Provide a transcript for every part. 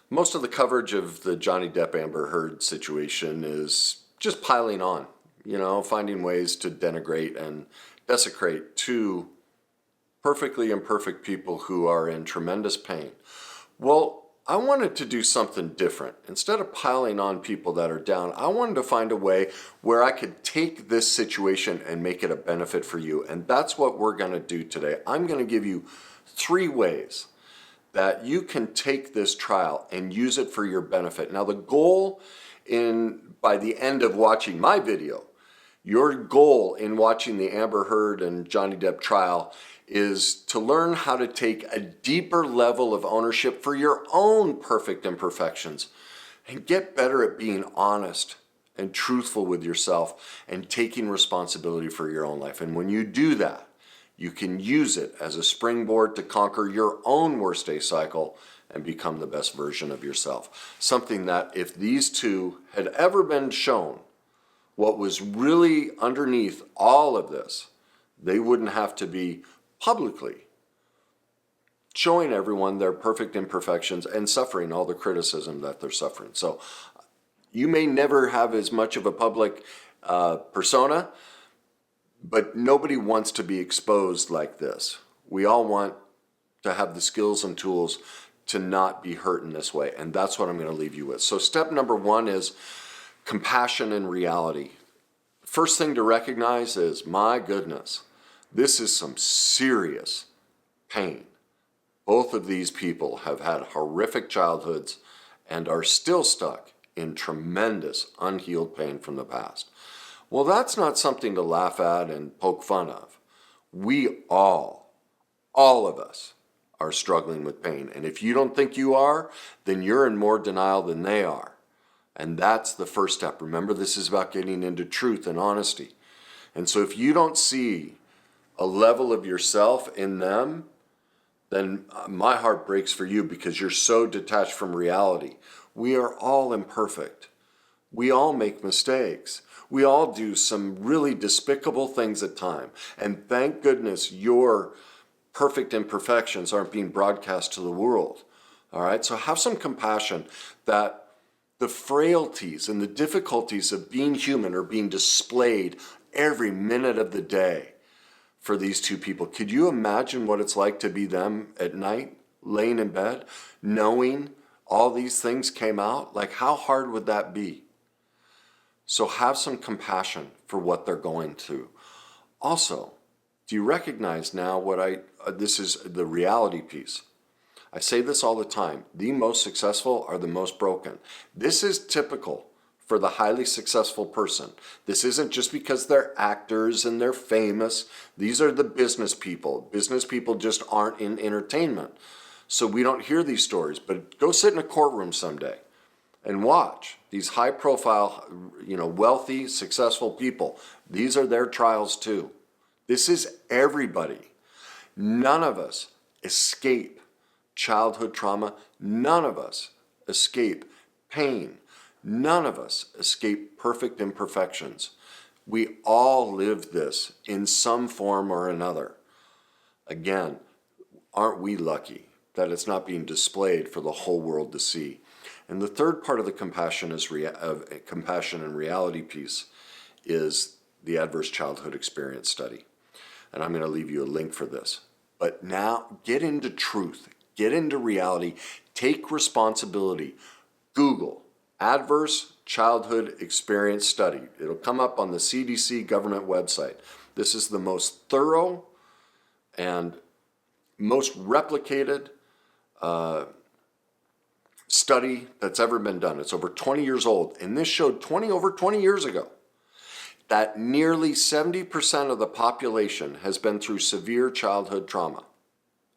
Most of the coverage of the Johnny Depp Amber Heard situation is just piling on, finding ways to denigrate and desecrate two perfectly imperfect people who are in tremendous pain. Well, I wanted to do something different. Instead of piling on people that are down, I wanted to find a way where I could take this situation and make it a benefit for you. And that's what we're going to do today. I'm going to give you 3 ways that you can take this trial and use it for your benefit. Now, the goal by the end of watching my video, your goal in watching the Amber Heard and Johnny Depp trial is to learn how to take a deeper level of ownership for your own perfect imperfections and get better at being honest and truthful with yourself and taking responsibility for your own life. And when you do that, you can use it as a springboard to conquer your own worst day cycle and become the best version of yourself. Something that if these two had ever been shown what was really underneath all of this, they wouldn't have to be publicly showing everyone their perfect imperfections and suffering all the criticism that they're suffering. So you may never have as much of a public persona, but nobody wants to be exposed like this. We all want to have the skills and tools to not be hurt in this way, and that's what I'm going to leave you with. So step number 1 is compassion and reality. First thing to recognize is, my goodness, this is some serious pain. Both of these people have had horrific childhoods and are still stuck in tremendous unhealed pain from the past. Well, that's not something to laugh at and poke fun of. We all of us, are struggling with pain. And if you don't think you are, then you're in more denial than they are. And that's the first step. Remember, this is about getting into truth and honesty. And so if you don't see a level of yourself in them, then my heart breaks for you because you're so detached from reality. We are all imperfect. We all make mistakes. We all do some really despicable things at times. And thank goodness your perfect imperfections aren't being broadcast to the world. All right? So have some compassion that the frailties and the difficulties of being human are being displayed every minute of the day for these two people. Could you imagine what it's like to be them at night, laying in bed, knowing all these things came out? Like, how hard would that be? So have some compassion for what they're going through. Also, do you recognize now this is the reality piece. I say this all the time. The most successful are the most broken. This is typical for the highly successful person. This isn't just because they're actors and they're famous. These are the business people. Business people just aren't in entertainment. So we don't hear these stories, but go sit in a courtroom someday and watch these high profile, wealthy, successful people. These are their trials too. This is everybody. None of us escape childhood trauma. None of us escape pain. None of us escape perfect imperfections. We all live this in some form or another. Again, aren't we lucky that it's not being displayed for the whole world to see? And the third part of the compassion and reality piece is the adverse childhood experience study. And I'm going to leave you a link for this. But now get into truth, get into reality, take responsibility. Google adverse childhood experience study. It'll come up on the CDC government website. This is the most thorough and most replicated study that's ever been done. It's over 20 years old, and this showed over 20 years ago that nearly 70% of the population has been through severe childhood trauma.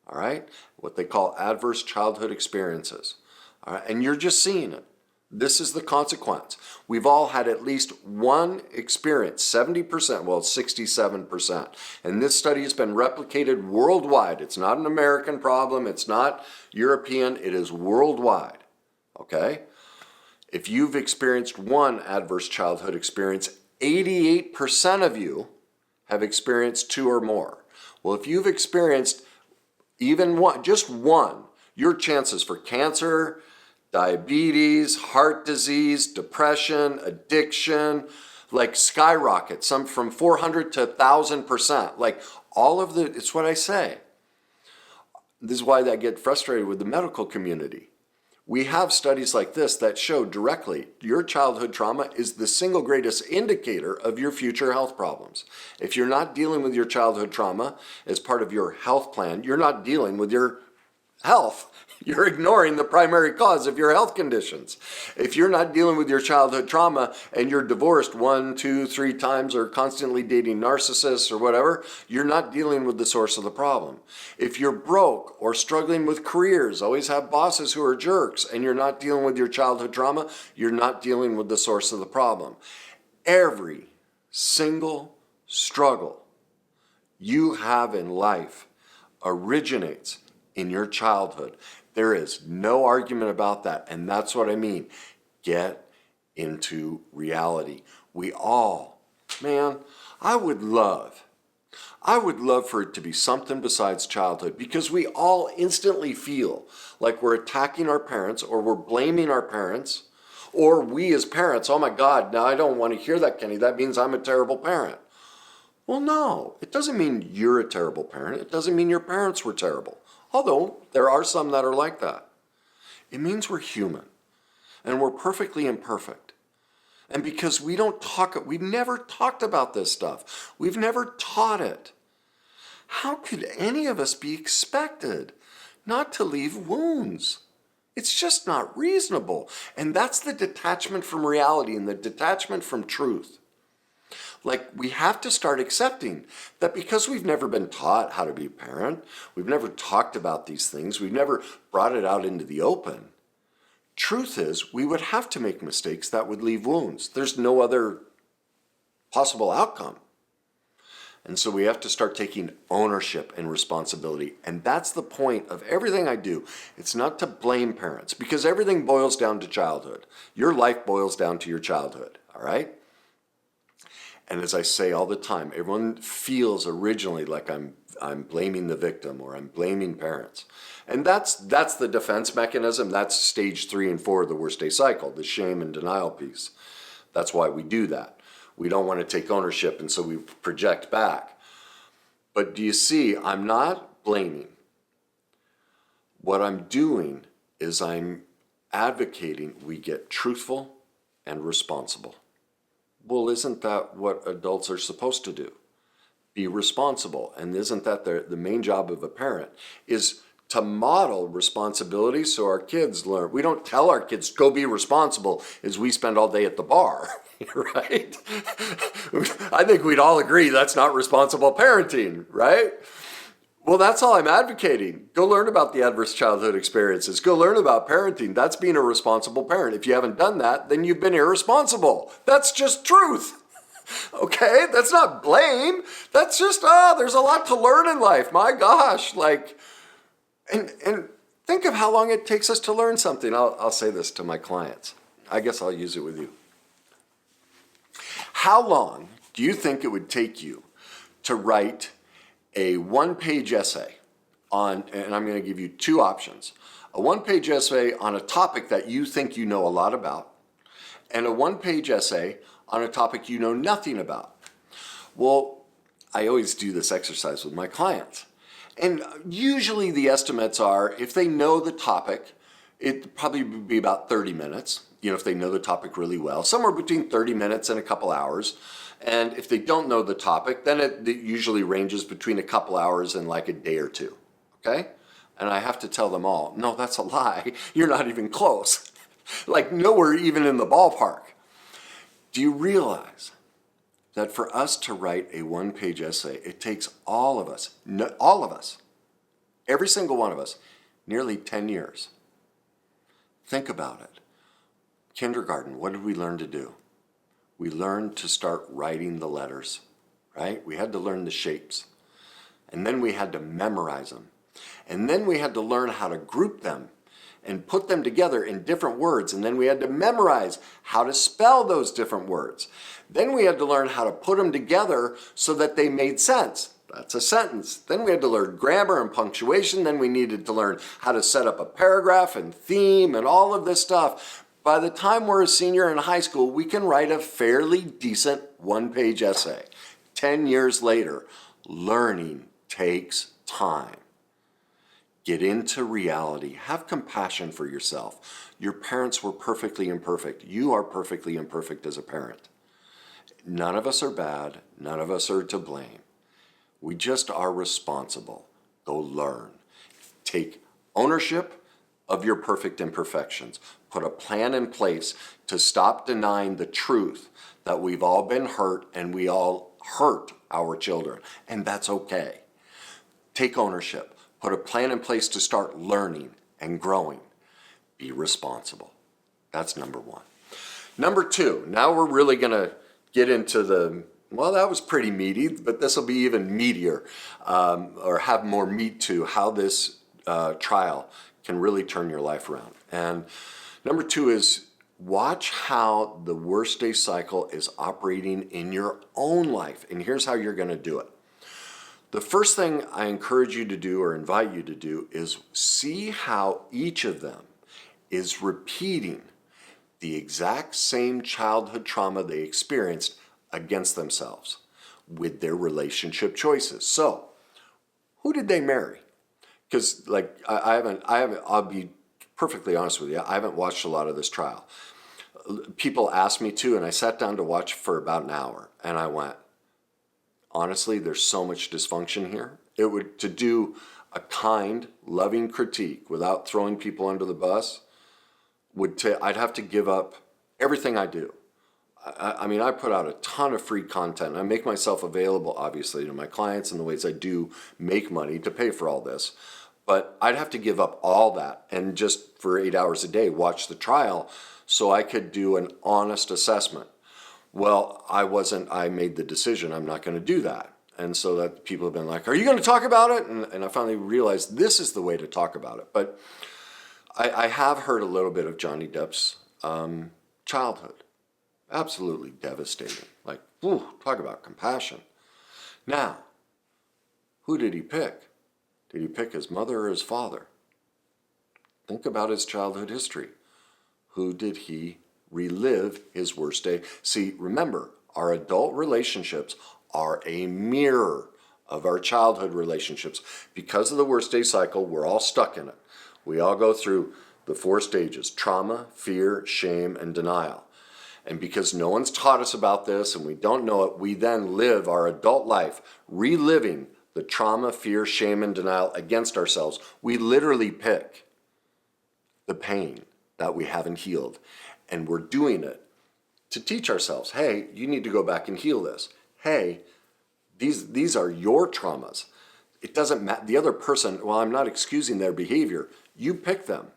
All right? What they call adverse childhood experiences. All right? And you're just seeing it. This is the consequence. We've all had at least one experience, 70%, well, 67%. And this study has been replicated worldwide. It's not an American problem. It's not European. It is worldwide. Okay? If you've experienced one adverse childhood experience, 88% of you have experienced 2 or more. Well, if you've experienced even one, just one, your chances for cancer, diabetes, heart disease, depression, addiction, like skyrocket, some from 400 to 1,000%. Like all of the, it's what I say. This is why I get frustrated with the medical community. We have studies like this that show directly your childhood trauma is the single greatest indicator of your future health problems. If you're not dealing with your childhood trauma as part of your health plan, you're not dealing with your health. You're ignoring the primary cause of your health conditions. If you're not dealing with your childhood trauma and you're divorced 1, 2, 3 times or constantly dating narcissists or whatever, you're not dealing with the source of the problem. If you're broke or struggling with careers, always have bosses who are jerks, and you're not dealing with your childhood trauma, you're not dealing with the source of the problem. Every single struggle you have in life originates in your childhood. There is no argument about that, and that's what I mean. Get into reality. We all, man, I would love for it to be something besides childhood, because we all instantly feel like we're attacking our parents or we're blaming our parents, or we as parents, oh my God, now I don't want to hear that, Kenny. That means I'm a terrible parent. Well, no, it doesn't mean you're a terrible parent. It doesn't mean your parents were terrible. Although there are some that are like that. It means we're human and we're perfectly imperfect. And because we've never talked about this stuff. We've never taught it. How could any of us be expected not to leave wounds? It's just not reasonable. And that's the detachment from reality and the detachment from truth. Like, we have to start accepting that because we've never been taught how to be a parent, we've never talked about these things, we've never brought it out into the open. Truth is, we would have to make mistakes that would leave wounds. There's no other possible outcome. And so we have to start taking ownership and responsibility. And that's the point of everything I do. It's not to blame parents, because everything boils down to childhood. Your life boils down to your childhood, all right? And as I say all the time, everyone feels originally like I'm blaming the victim or I'm blaming parents. And that's the defense mechanism. That's stage 3 and 4 of the worst day cycle, the shame and denial piece. That's why we do that. We don't want to take ownership, and so we project back. But do you see, I'm not blaming. What I'm doing is I'm advocating we get truthful and responsible. Well, isn't that what adults are supposed to do? Be responsible. And isn't that the main job of a parent is to model responsibility so our kids learn. We don't tell our kids, go be responsible, as we spend all day at the bar, right? I think we'd all agree that's not responsible parenting, right? Well, that's all I'm advocating. Go learn about the adverse childhood experiences. Go learn about parenting. That's being a responsible parent. If you haven't done that, then you've been irresponsible. That's just truth. Okay? That's not blame. That's just, there's a lot to learn in life. My gosh. And think of how long it takes us to learn something. I'll say this to my clients. I guess I'll use it with you. How long do you think it would take you to write a 1-page essay on, and I'm going to give you 2 options, a 1-page essay on a topic that you think you know a lot about, and a 1-page essay on a topic you know nothing about? Well, I always do this exercise with my clients. And usually the estimates are, if they know the topic, it probably would be about 30 minutes, if they know the topic really well, somewhere between 30 minutes and a couple hours. And if they don't know the topic, then it usually ranges between a couple hours and like a day or 2, okay? And I have to tell them all, no, that's a lie. You're not even close. Like nowhere even in the ballpark. Do you realize that for us to write a 1-page essay, it takes all of us, every single one of us, nearly 10 years? Think about it. Kindergarten, what did we learn to do? We learned to start writing the letters, right? We had to learn the shapes. And then we had to memorize them. And then we had to learn how to group them and put them together in different words. And then we had to memorize how to spell those different words. Then we had to learn how to put them together so that they made sense. That's a sentence. Then we had to learn grammar and punctuation. Then we needed to learn how to set up a paragraph and theme and all of this stuff. By the time we're a senior in high school, we can write a fairly decent one-page essay. 10 years later, learning takes time. Get into reality. Have compassion for yourself. Your parents were perfectly imperfect. You are perfectly imperfect as a parent. None of us are bad. None of us are to blame. We just are responsible. Go learn. Take ownership of your perfect imperfections. Put a plan in place to stop denying the truth that we've all been hurt and we all hurt our children. And that's okay. Take ownership. Put a plan in place to start learning and growing. Be responsible. That's number one. Number two, now we're really going to get into well, that was pretty meaty, but this will be even meatier, or have more meat to how this trial can really turn your life around. And number two is watch how the worst day cycle is operating in your own life. And here's how you're going to do it. The first thing I encourage you to do or invite you to do is see how each of them is repeating the exact same childhood trauma they experienced against themselves with their relationship choices. So, who did they marry? Because I haven't, I'll be perfectly honest with you, I haven't watched a lot of this trial. People asked me to, and I sat down to watch for about an hour, and I went, honestly, there's so much dysfunction here. To do a kind, loving critique without throwing people under the bus, I'd have to give up everything I do. I mean, I put out a ton of free content. I make myself available, obviously, to my clients in the ways I do make money to pay for all this. But I'd have to give up all that and just for 8 hours a day watch the trial so I could do an honest assessment. Well, I made the decision I'm not going to do that. And so that people have been like, are you going to talk about it? And I finally realized this is the way to talk about it. But I have heard a little bit of Johnny Depp's childhood. Absolutely devastating. Like, whew, talk about compassion. Now, who did he pick? Did he pick his mother or his father? Think about his childhood history. Who did he relive his worst day? See, remember, our adult relationships are a mirror of our childhood relationships. Because of the worst day cycle, we're all stuck in it. We all go through the 4 stages: trauma, fear, shame, and denial. And because no one's taught us about this and we don't know it, we then live our adult life reliving the trauma, fear, shame, and denial against ourselves. We literally pick the pain that we haven't healed. And we're doing it to teach ourselves, hey, you need to go back and heal this. Hey, these are your traumas. It doesn't matter. The other person, well, I'm not excusing their behavior. You pick them.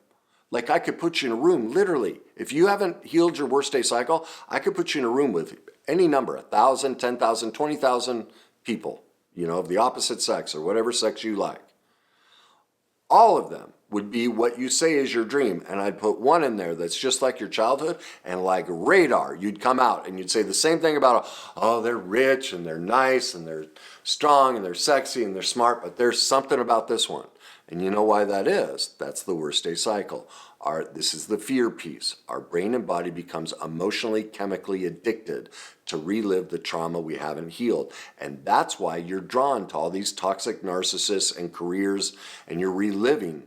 Like I could put you in a room, literally. If you haven't healed your worst day cycle, I could put you in a room with any number, 1,000, 10,000, 20,000 people, of the opposite sex or whatever sex you like. All of them would be what you say is your dream. And I'd put one in there that's just like your childhood, and like radar, you'd come out and you'd say the same thing about, oh, they're rich and they're nice and they're strong and they're sexy and they're smart, but there's something about this one. And you know why that is? That's the worst day cycle. This is the fear piece. Our brain and body becomes emotionally, chemically addicted to relive the trauma we haven't healed. And that's why you're drawn to all these toxic narcissists and careers, and you're reliving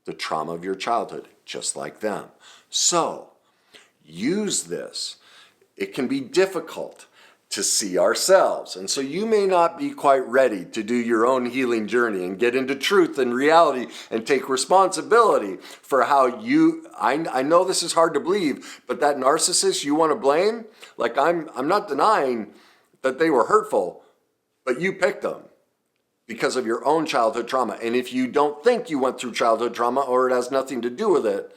the trauma of your childhood, just like them. So, use this. It can be difficult to see ourselves. And so you may not be quite ready to do your own healing journey and get into truth and reality and take responsibility for how I know this is hard to believe, but that narcissist you want to blame, like I'm not denying that they were hurtful, but you picked them because of your own childhood trauma. And if you don't think you went through childhood trauma or it has nothing to do with it,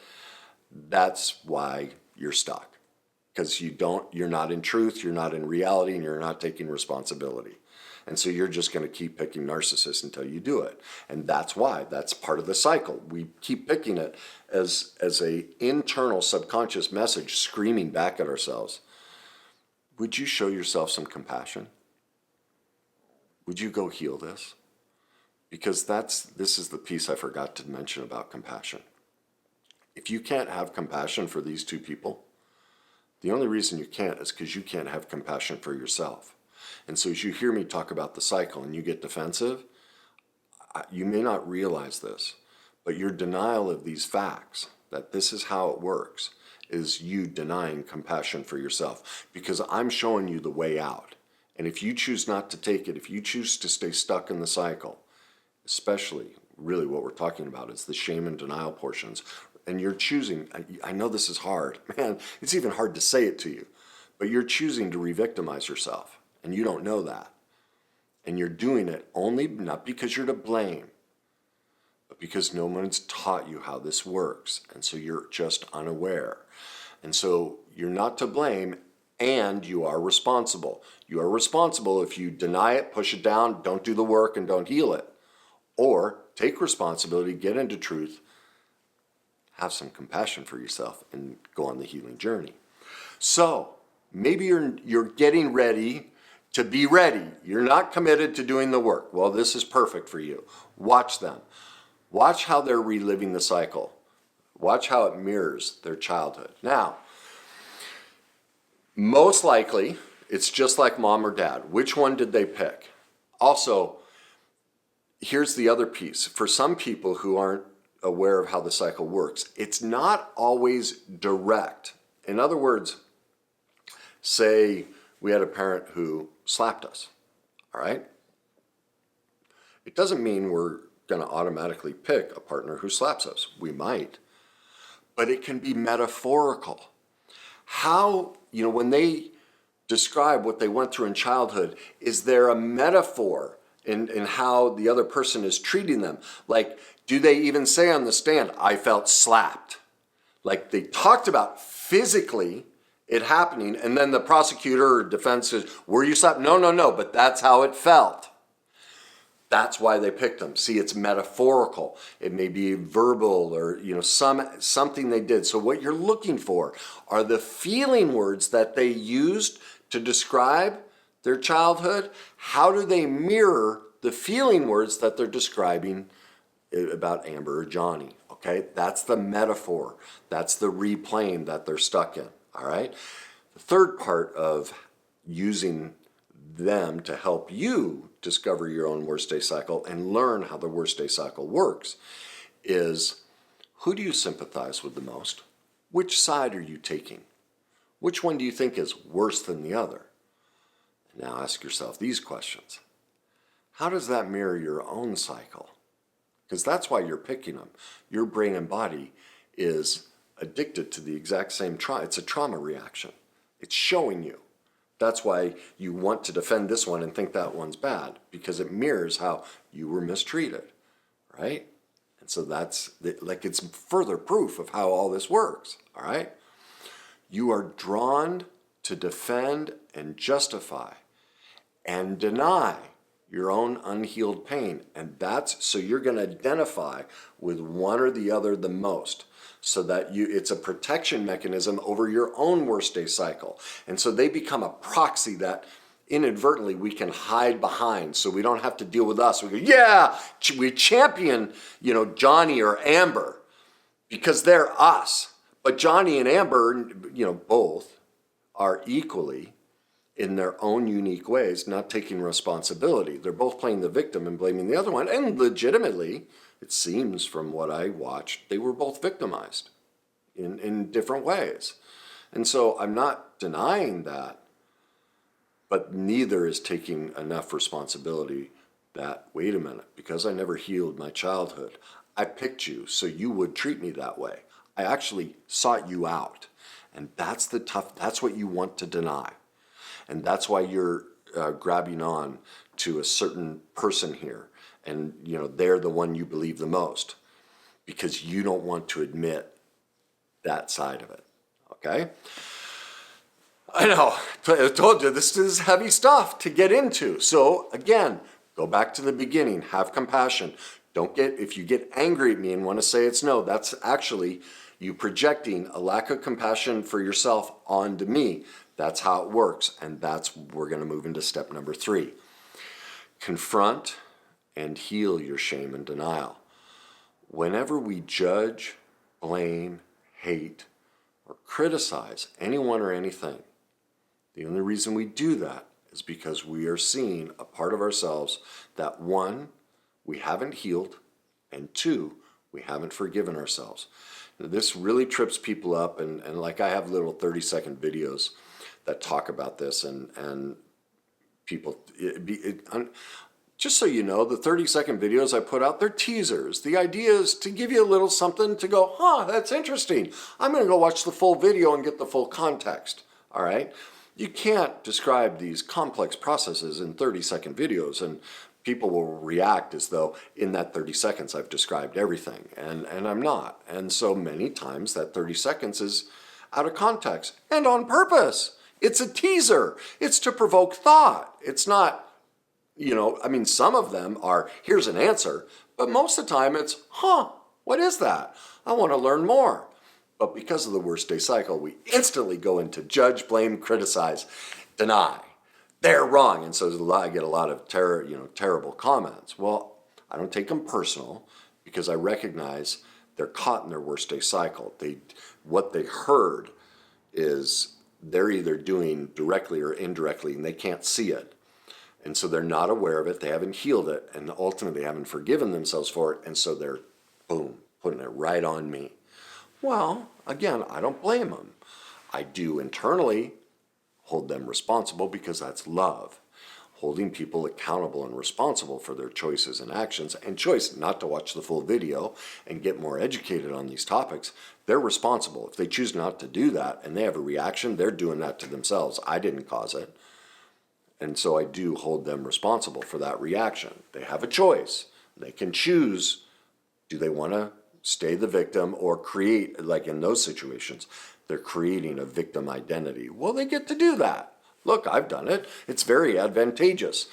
that's why you're stuck. Because you're not in truth, you're not in reality, and you're not taking responsibility. And so you're just going to keep picking narcissists until you do it. And that's why, that's part of the cycle. We keep picking it as a internal subconscious message screaming back at ourselves. Would you show yourself some compassion? would you go heal this? Because this is the piece I forgot to mention about compassion. If you can't have compassion for these two people, the only reason you can't is because you can't have compassion for yourself. And so as you hear me talk about the cycle and you get defensive, you may not realize this, but your denial of these facts, that this is how it works, is you denying compassion for yourself, because I'm showing you the way out. And if you choose not to take it, if you choose to stay stuck in the cycle, especially really what we're talking about is the shame and denial portions, and you're choosing, I know this is hard, man, it's even hard to say it to you, but you're choosing to re-victimize yourself, and you don't know that. And you're doing it only not because you're to blame, but because no one's taught you how this works. And so you're just unaware. And so you're not to blame, and you are responsible. You are responsible if you deny it, push it down, don't do the work, and don't heal it. Or take responsibility, get into truth, have some compassion for yourself, and go on the healing journey. So maybe you're getting ready to be ready. You're not committed to doing the work. Well, this is perfect for you. Watch them. Watch how they're reliving the cycle. Watch how it mirrors their childhood. Now, most likely, it's just like mom or dad. Which one did they pick? Also, here's the other piece. For some people who aren't aware of how the cycle works, it's not always direct. In other words, say we had a parent who slapped us, all right? It doesn't mean we're going to automatically pick a partner who slaps us. We might, but it can be metaphorical. How, when they describe what they went through in childhood, is there a metaphor in how the other person is treating them? Like, do they even say on the stand, I felt slapped? Like they talked about physically it happening, and then the prosecutor or defense says, were you slapped? No, but that's how it felt. That's why they picked them. See, it's metaphorical. It may be verbal or something they did. So what you're looking for are the feeling words that they used to describe their childhood. How do they mirror the feeling words that they're describing about Amber or Johnny? Okay, that's the metaphor. That's the replaying that they're stuck in. All right. The third part of using them to help you discover your own worst day cycle and learn how the worst day cycle works is, who do you sympathize with the most? Which side are you taking? Which one do you think is worse than the other? Now ask yourself these questions. How does that mirror your own cycle? Because that's why you're picking them. Your brain and body is addicted to the exact same trauma. It's a trauma reaction. It's showing you. That's why you want to defend this one and think that one's bad, because it mirrors how you were mistreated, right? And so that's it's further proof of how all this works, all right? You are drawn to defend and justify and deny your own unhealed pain. And that's so you're going to identify with one or the other the most, so that it's a protection mechanism over your own worst day cycle. And so they become a proxy that inadvertently we can hide behind, so we don't have to deal with us. We go, yeah, we champion, Johnny or Amber because they're us. But Johnny and Amber, both are equally in their own unique ways, not taking responsibility. They're both playing the victim and blaming the other one. And legitimately, it seems from what I watched, they were both victimized in different ways. And so I'm not denying that, but neither is taking enough responsibility that, wait a minute, because I never healed my childhood, I picked you so you would treat me that way. I actually sought you out. And that's what you want to deny. And that's why you're grabbing on to a certain person here. And, they're the one you believe the most, because you don't want to admit that side of it. Okay? I know. I told you this is heavy stuff to get into. So again, go back to the beginning. Have compassion. If you get angry at me and want to say it's no, that's actually you projecting a lack of compassion for yourself onto me. That's how it works. And we're going to move into step number 3. Confront and heal your shame and denial. Whenever we judge, blame, hate, or criticize anyone or anything, the only reason we do that is because we are seeing a part of ourselves that, one, we haven't healed, and two, we haven't forgiven ourselves. Now, this really trips people up, and like I have little 30-second videos that talk about this, and people, just so you know, the 30-second videos I put out, they're teasers. The idea is to give you a little something to go, that's interesting. I'm going to go watch the full video and get the full context, all right? You can't describe these complex processes in 30-second videos, and people will react as though in that 30 seconds I've described everything, and I'm not. And so many times that 30 seconds is out of context and on purpose. It's a teaser. It's to provoke thought. It's not, some of them are, here's an answer, but most of the time it's, what is that? I want to learn more. But because of the worst day cycle, we instantly go into judge, blame, criticize, deny. They're wrong. And so I get a lot of terrible comments. Well, I don't take them personal because I recognize they're caught in their worst day cycle. What they heard is they're either doing directly or indirectly, and they can't see it. And so they're not aware of it. They haven't healed it, and ultimately haven't forgiven themselves for it. And so they're, boom, putting it right on me. Well, again, I don't blame them. I do internally hold them responsible because that's love. Holding people accountable and responsible for their choices and actions, and choice not to watch the full video and get more educated on these topics. They're responsible. If they choose not to do that and they have a reaction, they're doing that to themselves. I didn't cause it. And so I do hold them responsible for that reaction. They have a choice. They can choose, do they want to stay the victim or create, like in those situations, they're creating a victim identity. Well, they get to do that. Look, I've done it. It's very advantageous.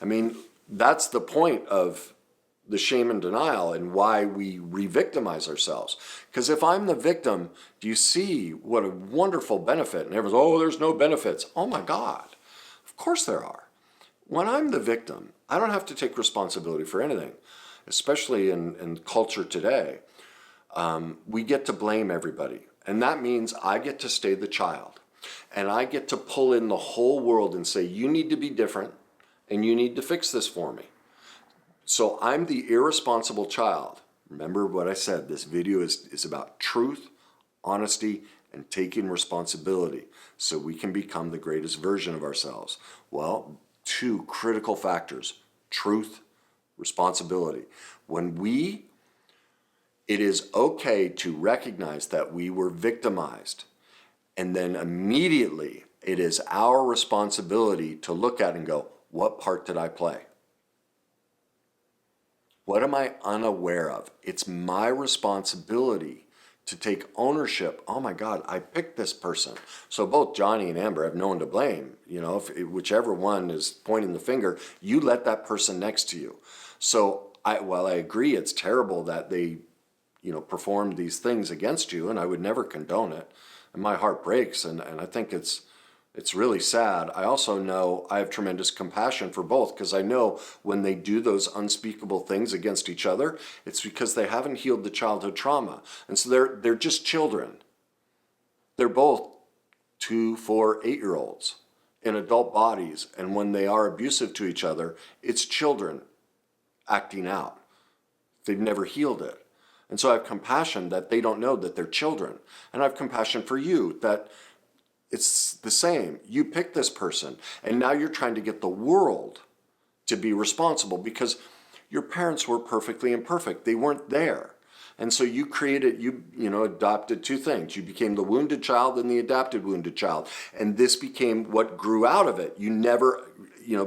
I mean, that's the point of the shame and denial and why we re-victimize ourselves. Because if I'm the victim, do you see what a wonderful benefit? And everyone's, there's no benefits. Oh my God. Of course there are. When I'm the victim, I don't have to take responsibility for anything, especially in culture today. We get to blame everybody. And that means I get to stay the child. And I get to pull in the whole world and say, you need to be different and you need to fix this for me. So I'm the irresponsible child. Remember what I said, this video is about truth, honesty, and taking responsibility so we can become the greatest version of ourselves. Well, two critical factors, truth, responsibility. It is okay to recognize that we were victimized. And then immediately it is our responsibility to look at and go, what part did I play? What am I unaware of? It's my responsibility to take ownership. Oh my God, I picked this person. So both Johnny and Amber have no one to blame. Whichever one is pointing the finger, you let that person next to you. So while I agree it's terrible that they performed these things against you, and I would never condone it, and my heart breaks, and I think it's really sad. I also know I have tremendous compassion for both, because I know when they do those unspeakable things against each other, it's because they haven't healed the childhood trauma. And so they're just children. They're both 2, 4, 8-year-olds in adult bodies, and when they are abusive to each other, it's children acting out. They've never healed it. And so I have compassion that they don't know that they're children. And I have compassion for you that it's the same. You picked this person, and now you're trying to get the world to be responsible because your parents were perfectly imperfect. They weren't there. And so you adopted two things. You became the wounded child and the adopted wounded child. And this became what grew out of it. You never,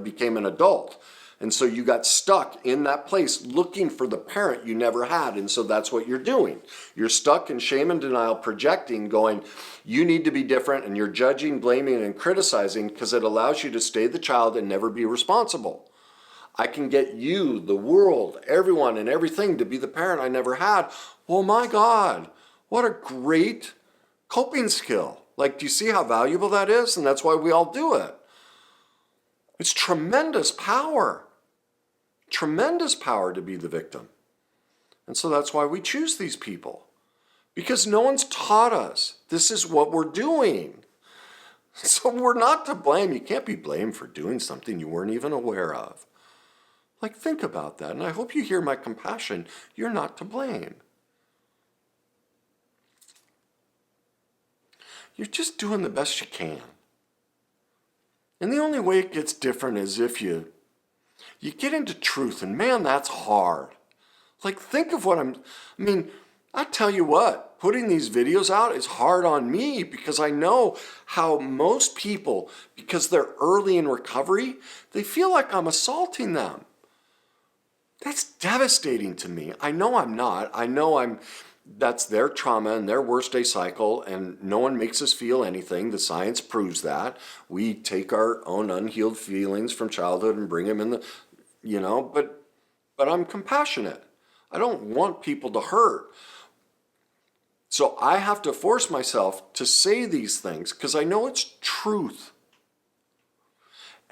became an adult. And so you got stuck in that place looking for the parent you never had. And so that's what you're doing. You're stuck in shame and denial, projecting, going, you need to be different, and you're judging, blaming, and criticizing because it allows you to stay the child and never be responsible. I can get you, the world, everyone, and everything to be the parent I never had. Oh my God, what a great coping skill. Do you see how valuable that is? And that's why we all do it. It's tremendous power. tremendous power to be the victim. And so that's why we choose these people. Because no one's taught us this is what we're doing. So we're not to blame. You can't be blamed for doing something you weren't even aware of. Like, think about that. And I hope you hear my compassion. You're not to blame. You're just doing the best you can. And the only way it gets different is if you get into truth. And man, that's hard. Like, think of what I tell you what, putting these videos out is hard on me because I know how most people, because they're early in recovery, they feel like I'm assaulting them. That's devastating to me. I know I'm not. That's their trauma and their worst day cycle, and no one makes us feel anything. The science proves that. We take our own unhealed feelings from childhood and bring them in but I'm compassionate. I don't want people to hurt. So I have to force myself to say these things because I know it's truth.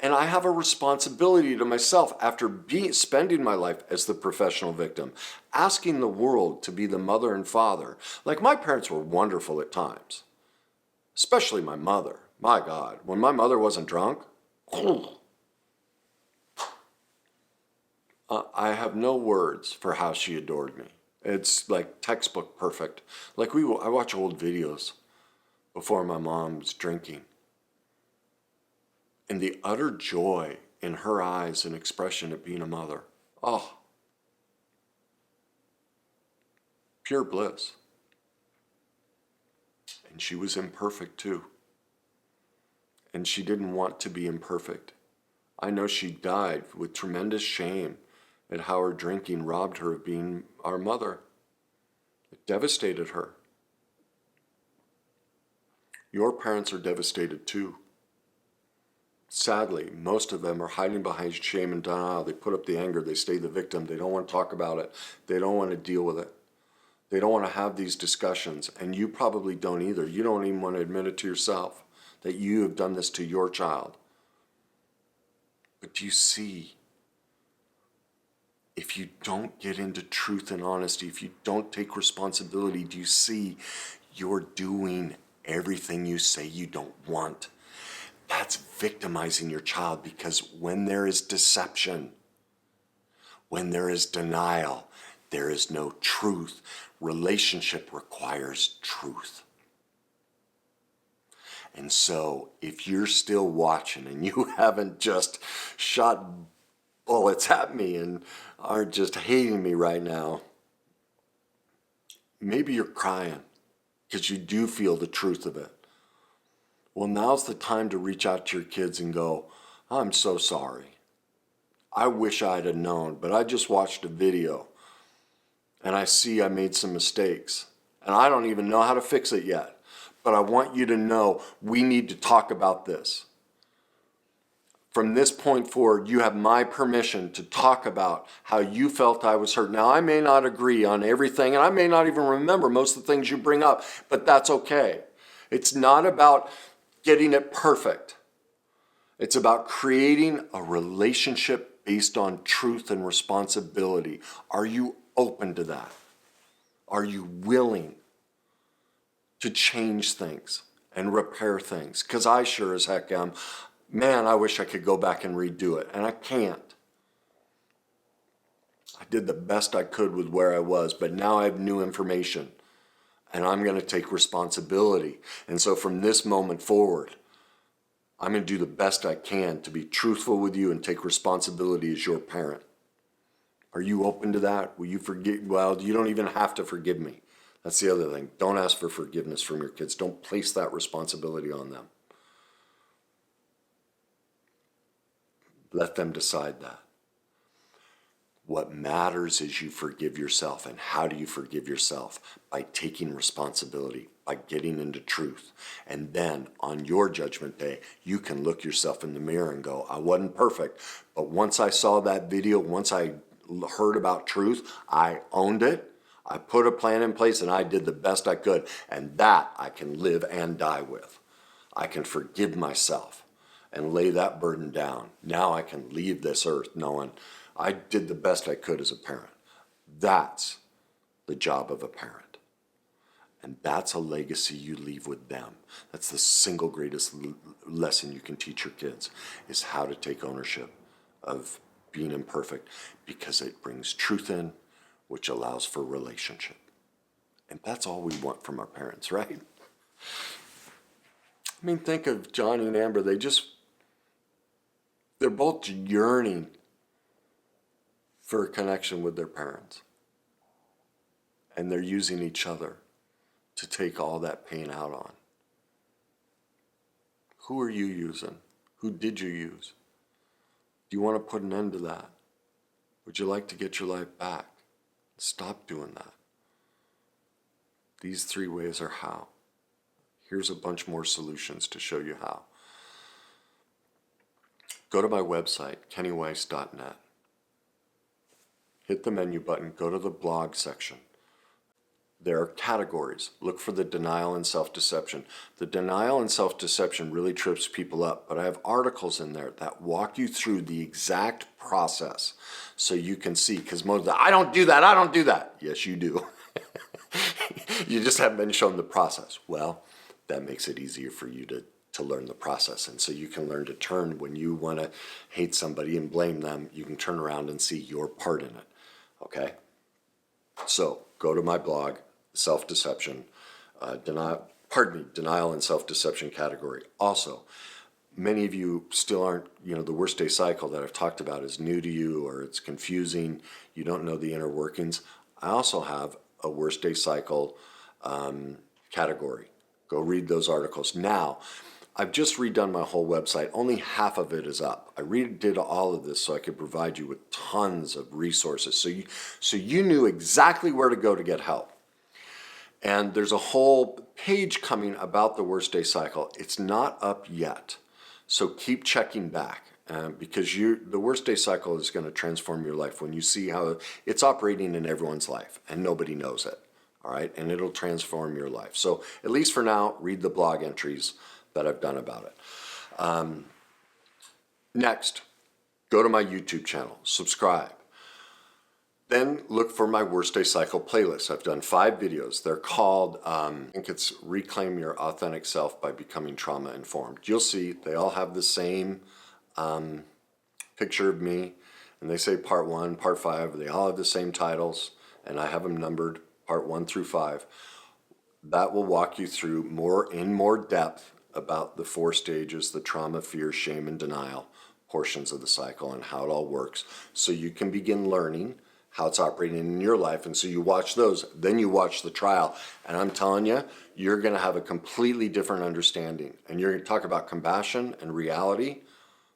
And I have a responsibility to myself after spending my life as the professional victim, asking the world to be the mother and father. Like, my parents were wonderful at times, especially my mother. My God, when my mother wasn't drunk, I have no words for how she adored me. It's like textbook perfect. Like, I watch old videos before my mom was drinking. And the utter joy in her eyes and expression at being a mother. Oh, pure bliss. And she was imperfect too. And she didn't want to be imperfect. I know she died with tremendous shame at how her drinking robbed her of being our mother. It devastated her. Your parents are devastated too. Sadly, most of them are hiding behind shame and denial. They put up the anger. They stay the victim. They don't want to talk about it. They don't want to deal with it. They don't want to have these discussions. And you probably don't either. You don't even want to admit it to yourself that you have done this to your child. But do you see? If you don't get into truth and honesty, if you don't take responsibility, do you see you're doing everything you say you don't want? That's victimizing your child, because when there is deception, when there is denial, there is no truth. Relationship requires truth. And so if you're still watching and you haven't just shot bullets at me and are just hating me right now, maybe you're crying because you do feel the truth of it. Well, now's the time to reach out to your kids and go, I'm so sorry. I wish I'd have known, but I just watched a video and I see I made some mistakes and I don't even know how to fix it yet. But I want you to know we need to talk about this. From this point forward, you have my permission to talk about how you felt I was hurt. Now, I may not agree on everything, and I may not even remember most of the things you bring up, but that's okay. It's not about getting it perfect. It's about creating a relationship based on truth and responsibility. Are you open to that? Are you willing to change things and repair things? Because I sure as heck am. Man, I wish I could go back and redo it, and I can't. I did the best I could with where I was, but now I have new information, and I'm going to take responsibility. And so from this moment forward, I'm going to do the best I can to be truthful with you and take responsibility as your parent. Are you open to that? Will you forgive? Well, you don't even have to forgive me. That's the other thing. Don't ask for forgiveness from your kids. Don't place that responsibility on them. Let them decide that. What matters is you forgive yourself. And how do you forgive yourself? By taking responsibility, by getting into truth. And then on your judgment day, you can look yourself in the mirror and go, I wasn't perfect, but once I saw that video, once I heard about truth, I owned it. I put a plan in place and I did the best I could. And that I can live and die with. I can forgive myself. and lay that burden down. Now I can leave this earth knowing I did the best I could as a parent. That's the job of a parent. And that's a legacy you leave with them. That's the single greatest lesson you can teach your kids, is how to take ownership of being imperfect, because it brings truth in, which allows for relationship. And that's all we want from our parents, right? I mean, think of Johnny and Amber. They're both yearning for a connection with their parents. And they're using each other to take all that pain out on. Who are you using? Who did you use? Do you want to put an end to that? Would you like to get your life back? Stop doing that. These 3 ways are how. Here's a bunch more solutions to show you how. Go to my website, kennyweiss.net. Hit the menu button, go to the blog section. There are categories. Look for the denial and self-deception. The denial and self-deception really trips people up, but I have articles in there that walk you through the exact process so you can see, because most of the, I don't do that. Yes, you do. You just haven't been shown the process. Well, that makes it easier for you to learn the process. And so you can learn to turn, when you want to hate somebody and blame them, you can turn around and see your part in it. Okay? So go to my blog, self-deception, denial and self-deception category. Also, many of you still aren't, the worst day cycle that I've talked about is new to you, or it's confusing, you don't know the inner workings. I also have a worst day cycle category. Go read those articles. Now, I've just redone my whole website. Only half of it is up. I redid all of this so I could provide you with tons of resources, so you knew exactly where to go to get help. And there's a whole page coming about the worst day cycle. It's not up yet, so keep checking back, because the worst day cycle is going to transform your life when you see how it's operating in everyone's life and nobody knows it. All right, and it'll transform your life. So at least for now, read the blog entries that I've done about it. Next, go to my YouTube channel, subscribe. Then look for my worst day cycle playlist. I've done 5 videos. They're called, I think it's Reclaim Your Authentic Self by Becoming Trauma Informed. You'll see they all have the same picture of me, and they say part 1, part 5. They all have the same titles, and I have them numbered, part 1 through 5. That will walk you through in more depth about the 4 stages, the trauma, fear, shame, and denial portions of the cycle, and how it all works, so you can begin learning how it's operating in your life. And so you watch those, then you watch the trial, and I'm telling you, you're going to have a completely different understanding, and you're going to talk about compassion and reality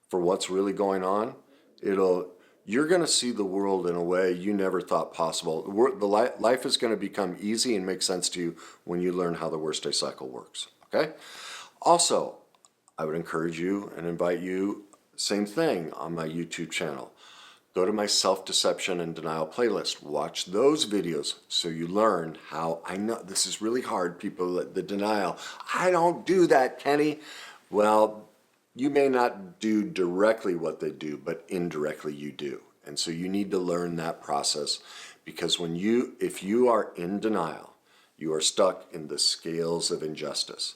for what's really going on. You're going to see the world in a way you never thought possible. Life is going to become easy and make sense to you when you learn how the worst day cycle works. Okay? Also, I would encourage you and invite you, same thing on my YouTube channel. Go to my self-deception and denial playlist. Watch those videos so you learn how, I know this is really hard, people, the denial. I don't do that, Kenny. Well, you may not do directly what they do, but indirectly you do. And so you need to learn that process, because if you are in denial, you are stuck in the scales of injustice.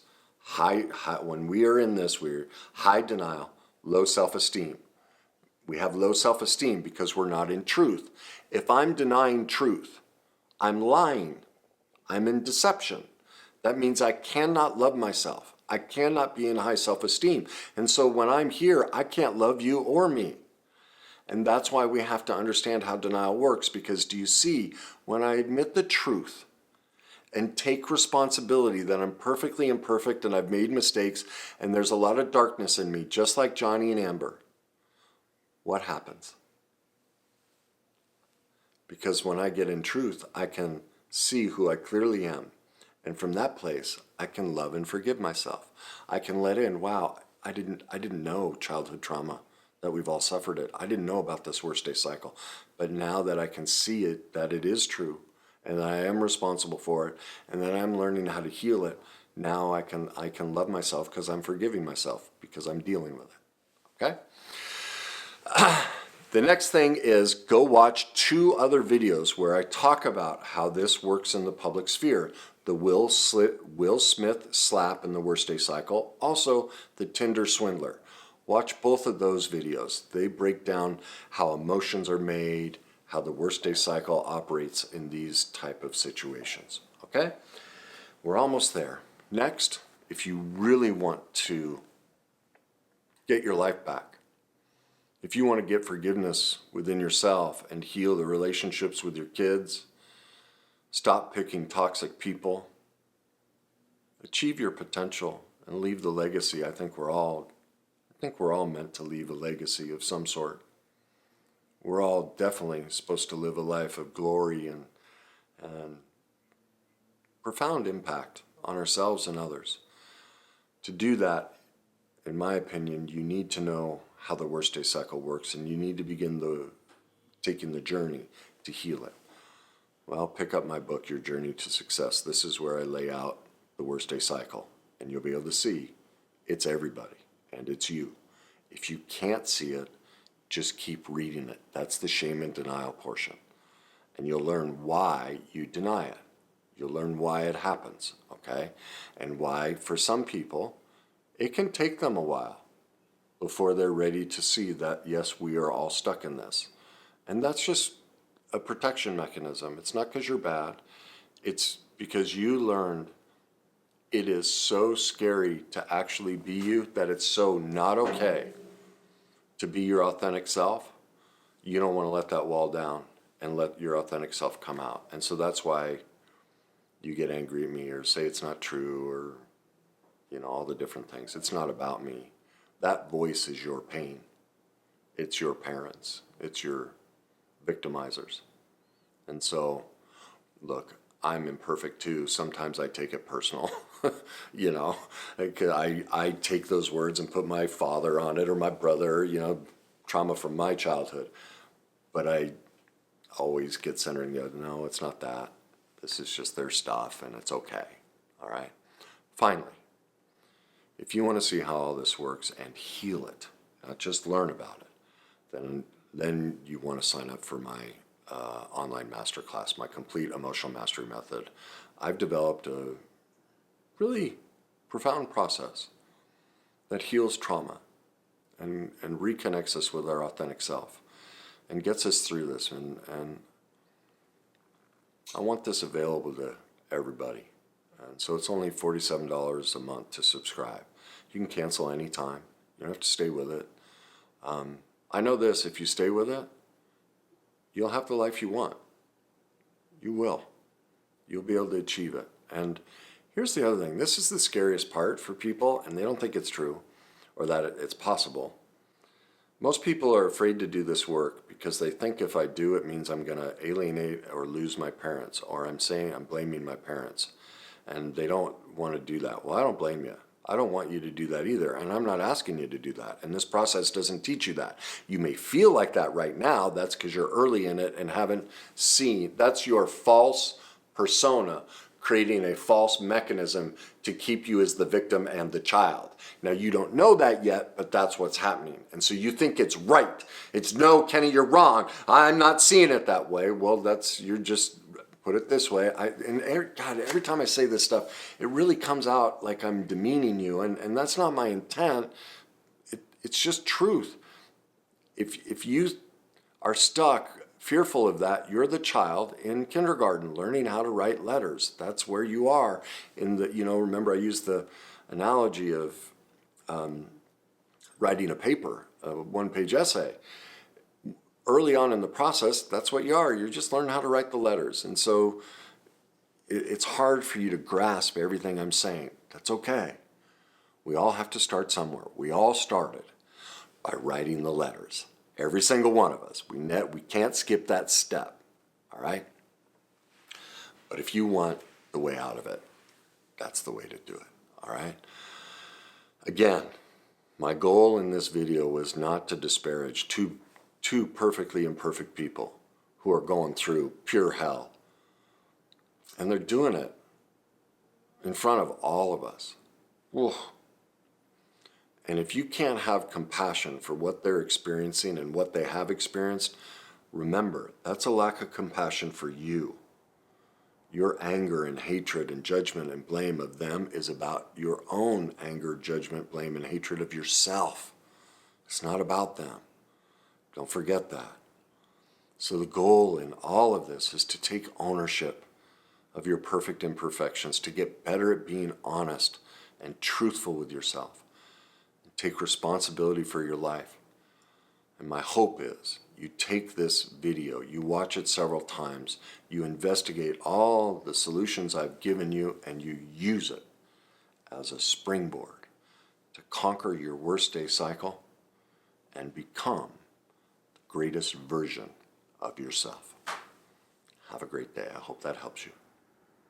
When we are in this, we're high denial, low self-esteem. We have low self-esteem because we're not in truth. If I'm denying truth, I'm lying. I'm in deception. That means I cannot love myself. I cannot be in high self-esteem. And so when I'm here, I can't love you or me. And that's why we have to understand how denial works, because do you see, when I admit the truth and take responsibility that I'm perfectly imperfect and I've made mistakes and there's a lot of darkness in me, just like Johnny and Amber, what happens? Because when I get in truth, I can see who I clearly am. And from that place, I can love and forgive myself. I can let in, wow, I didn't know childhood trauma, that we've all suffered it. I didn't know about this worst day cycle. But now that I can see it, that it is true, and that I am responsible for it, and that I'm learning how to heal it, now I can love myself because I'm forgiving myself, because I'm dealing with it. Okay? The next thing is go watch 2 other videos where I talk about how this works in the public sphere. The Will Smith slap in the worst day cycle. Also, the Tinder swindler. Watch both of those videos. They break down how emotions are made, how the worst day cycle operates in these type of situations. Okay? We're almost there. Next, if you really want to get your life back, if you want to get forgiveness within yourself and heal the relationships with your kids, stop picking toxic people, achieve your potential, and leave the legacy. I think we're all meant to leave a legacy of some sort. We're all definitely supposed to live a life of glory and profound impact on ourselves and others. To do that, in my opinion, you need to know how the worst day cycle works, and you need to begin taking the journey to heal it. Well, pick up my book, Your Journey to Success. This is where I lay out the worst day cycle, and you'll be able to see it's everybody, and it's you. If you can't see it, just keep reading it. That's the shame and denial portion. And you'll learn why you deny it. You'll learn why it happens, okay? And why, for some people, it can take them a while before they're ready to see that, yes, we are all stuck in this. And that's just a protection mechanism. It's not because you're bad. It's because you learned it is so scary to actually be you, that it's so not okay to be your authentic self. You don't want to let that wall down and let your authentic self come out. And so that's why you get angry at me or say it's not true, or all the different things. It's not about me. That voice is your pain. It's your parents. It's your victimizers. And so, look, I'm imperfect too. Sometimes I take it personal. I take those words and put my father on it, or my brother, trauma from my childhood. But I always get centered and go, no, it's not that. This is just their stuff, and it's okay. All right? Finally, if you want to see how all this works and heal it, not just learn about it, then you want to sign up for my online masterclass, my complete emotional mastery method. I've developed a really profound process that heals trauma and reconnects us with our authentic self and gets us through this. And I want this available to everybody. And so it's only $47 a month to subscribe. You can cancel anytime. You don't have to stay with it. I know this, if you stay with it, you'll have the life you want. You will. You'll be able to achieve it. And here's the other thing. This is the scariest part for people, and they don't think it's true or that it's possible. Most people are afraid to do this work because they think if I do, it means I'm going to alienate or lose my parents, or I'm blaming my parents. And they don't want to do that. Well, I don't blame you. I don't want you to do that either, and I'm not asking you to do that. And this process doesn't teach you that. You may feel like that right now. That's because you're early in it and haven't seen. That's your false persona creating a false mechanism to keep you as the victim and the child. Now, you don't know that yet, but that's what's happening. And so you think it's right. It's, no, Kenny, you're wrong. I'm not seeing it that way. Well, you're just... Put it this way, every time I say this stuff, it really comes out like I'm demeaning you, and that's not my intent. It's just truth. If you are stuck, fearful of that, you're the child in kindergarten learning how to write letters. That's where you are. Remember I used the analogy of writing a paper, a one-page essay. Early on in the process, that's what you are. You're just learning how to write the letters. And so it's hard for you to grasp everything I'm saying. That's okay. We all have to start somewhere. We all started by writing the letters. Every single one of us. We can't skip that step. All right? But if you want the way out of it, that's the way to do it. All right? Again, my goal in this video was not to disparage two perfectly imperfect people who are going through pure hell. And they're doing it in front of all of us. Whew. And if you can't have compassion for what they're experiencing and what they have experienced, remember, that's a lack of compassion for you. Your anger and hatred and judgment and blame of them is about your own anger, judgment, blame, and hatred of yourself. It's not about them. Don't forget that. So the goal in all of this is to take ownership of your perfect imperfections, to get better at being honest and truthful with yourself, and take responsibility for your life. And my hope is you take this video, you watch it several times, you investigate all the solutions I've given you, and you use it as a springboard to conquer your worst day cycle and become the greatest version of yourself. Have a great day. I hope that helps you.